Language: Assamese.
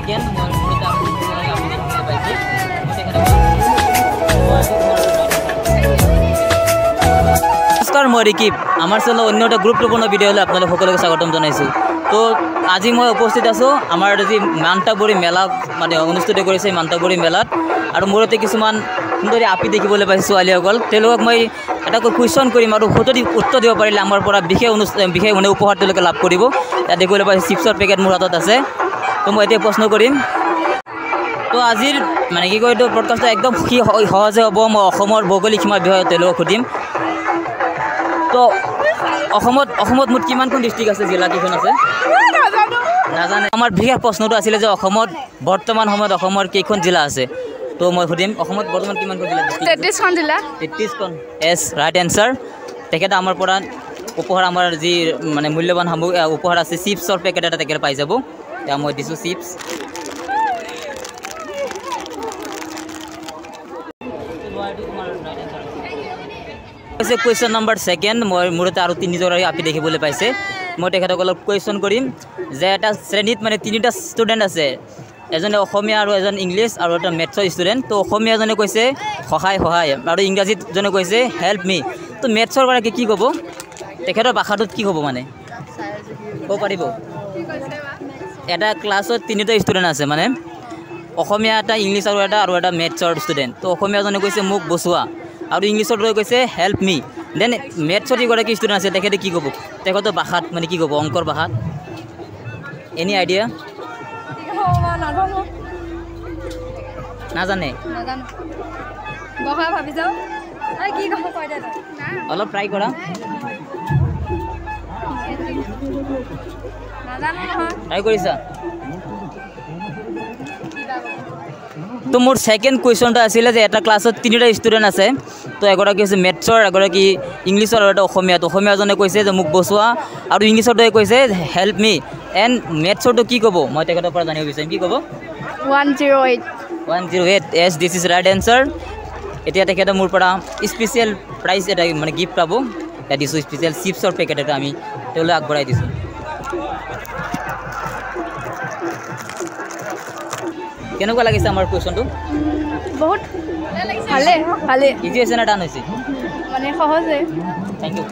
সেকেন্ড নমস্কাৰ মই ৰিকিব আমাৰ চেনেলৰ অন্য এটা গুৰুত্বপূৰ্ণ ভিডিঅ'লৈ আপোনালোক সকলোকে স্বাগতম জনাইছোঁ। তো আজি মই উপস্থিত আছোঁ আমাৰ যি মান্তাবৰী মেলা মানে অনুষ্ঠিত কৰিছে মান্তাবৰী মেলাত আৰু মূৰতে কিছুমান সুন্দৰী আপি দেখিবলৈ পাইছোঁ ছোৱালীসকল। তেওঁলোকক মই এটা কুৱেশ্যন কৰিম আৰু সঠিক উত্তৰ দিব পাৰিলে আমাৰ পৰা বিশেষ উপহাৰ তেওঁলোকে লাভ কৰিব। ইয়াত দেখিবলৈ পাইছোঁ চিপছৰ পেকেট মোৰ হাতত আছে। তো মই এতিয়া প্ৰশ্ন কৰিম। তো আজিৰ মানে কি কয় এইটো পডকাষ্টটো একদম সহজে হ'ব। মই অসমৰ ভৌগোলিক সীমাৰ বিষয়ে তেওঁলোকক সুধিম। তো অসমত মুঠ কিমানখন ডিষ্ট্ৰিক্ট আছে, জিলা কেইখন আছে নাজানে। আমাৰ বিশেষ প্ৰশ্নটো আছিলে যে অসমত বৰ্তমান সময়ত অসমৰ কেইখন জিলা আছে। তো মই সুধিম অসমত বৰ্তমান কিমানখন জিলা? 33খন জিলা। 33খন এছ ৰাইট এনচাৰ। তেখেতে আমাৰ পৰা উপহাৰ আমাৰ যি মানে মূল্যৱান সামগ্ৰী উপহাৰ আছে চিপছৰ পেকেট এটা তেখেতে পাই যাব। এতিয়া মই দিছোঁ চিপছ। কুৱেশ্যন নম্বৰ ছেকেণ্ড মই মূৰতে আৰু তিনিজন আপি দেখিবলৈ পাইছে। মই তেখেতসকলক কুৱেশ্যন কৰিম যে এটা শ্ৰেণীত মানে তিনিটা ষ্টুডেণ্ট আছে, এজনে অসমীয়া আৰু এজন ইংলিছ আৰু এটা মেথছৰ ষ্টুডেণ্ট। তো অসমীয়াজনে কৈছে সহায় আৰু ইংৰাজীতজনে কৈছে হেল্প মি। তো মেথছৰ গৰাকী কি ক'ব? তেখেতৰ ভাষাটোত কি হ'ব মানে ক'ব পাৰিব? এটা ক্লাছত তিনিটা ষ্টুডেণ্ট আছে, মানে অসমীয়া এটা ইংলিছ আৰু এটা মেথছৰ ষ্টুডেণ্ট। তো অসমীয়াজনে কৈছে মোক বচোৱা আৰু ইংলিছত কৈছে হেল্প মি। দেন মেথছৰ যিগৰাকী ষ্টুডেণ্ট আছে তেখেতে কি ক'ব? তেখেতৰ ভাষাত মানে কি ক'ব? অংকৰ ভাষাত এনি আইডিয়া? নাজানে? অলপ ট্ৰাই কৰা। ট্ৰাই কৰিছা? তো মোৰ ছেকেণ্ড কুৱেশ্যনটো আছিলে যে এটা ক্লাছত তিনিটা ষ্টুডেণ্ট আছে। তো এগৰাকী হৈছে মেথছৰ, এগৰাকী ইংলিছৰ আৰু এটা অসমীয়াত। অসমীয়াজনে কৈছে যে মোক বচোৱা আৰু ইংলিছৰটোৱে কৈছে হেল্প মি। এণ্ড মেথছৰটো কি ক'ব মই তেখেতৰ পৰা জানিব বিচাৰিম। কি ক'ব? 108 108 S this is right answer. এতিয়া তেখেতে মোৰ পৰা স্পেচিয়েল প্ৰাইজ এটা মানে গিফ্ট পাব। এতিয়া দিছোঁ স্পেচিয়েল চিপছৰ পেকেট এটা আমি তেওঁলৈ আগবঢ়াই দিছোঁ। কেনেকুৱা লাগিছে আমাৰ কুৱেশ্যনটো? বহুত ভালে ইজি হৈছে না টান হৈছে? মানে সহজে। Thank U.